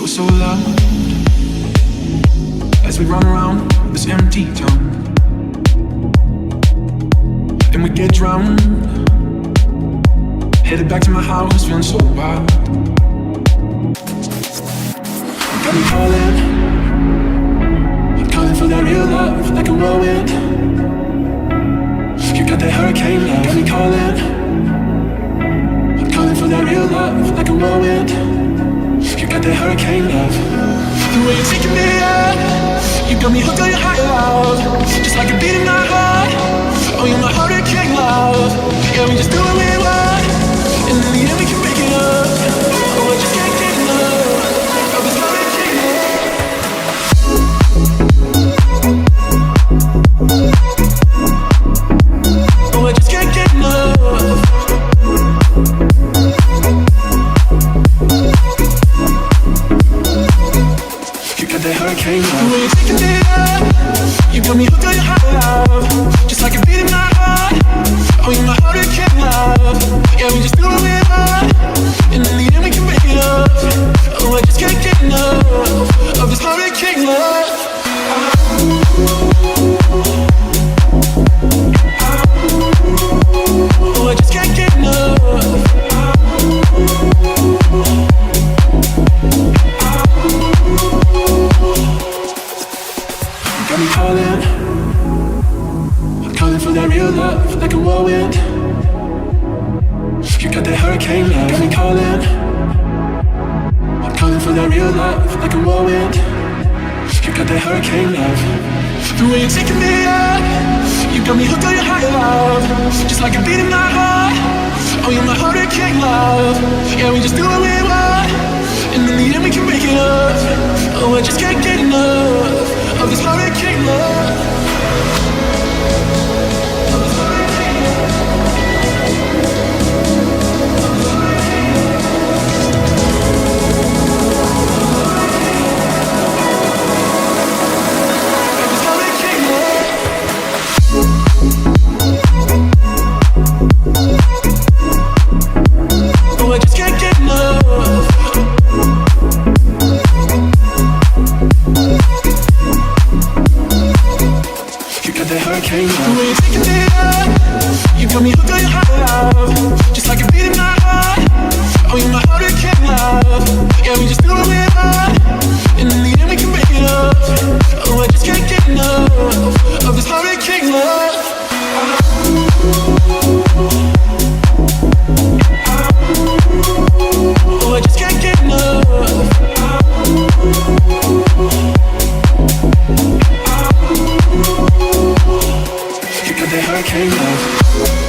so loud as we run around this empty town, and we get drowned. Headed back to my house, feeling so wild. You got me calling for that real love, like a whirlwind. You got that hurricane love. Got me calling for that real love, like a whirlwind. You got that hurricane love. The way you're taking me out, you got me hooked on your high love, just like a beat in my heart. Oh, you're my hurricane love. Yeah, we just do what we want, and in the end we can make it up. Oh, I just can't get enough of this hurricane love. Oh, I just can't get enough. The hurricane love. The way you're taking me out, you got me hooked on your high love, just like a beat in my heart. Oh, you're my hurricane love. Yeah, we just do what we want, and in the end we can make it up. Oh, I just can't get enough of this hurricane love. Oh, I just can't get enough. Got me calling for that real love, like a whirlwind. You got that hurricane love. Got me calling for that real love, like a whirlwind. You got that hurricane love. The way you're taking me out, you got me hooked on your high love, just like a beat in my heart. Oh, you're my hurricane love. Yeah, we just do what we want, and in the end we can make it up. Oh, I just can't get enough of this hurricane love. Oh, I just can't get enough. You got that hurricane love. The way you're taking me out, you got me hooked on your high love, just like a beat in my heart. Oh, you're my hurricane love. Yeah, we just do what we want, and in the end we can make it up. Oh, I just can't get enough of this hurricane love. Oh, I just can't get enough. You got that hurricane love.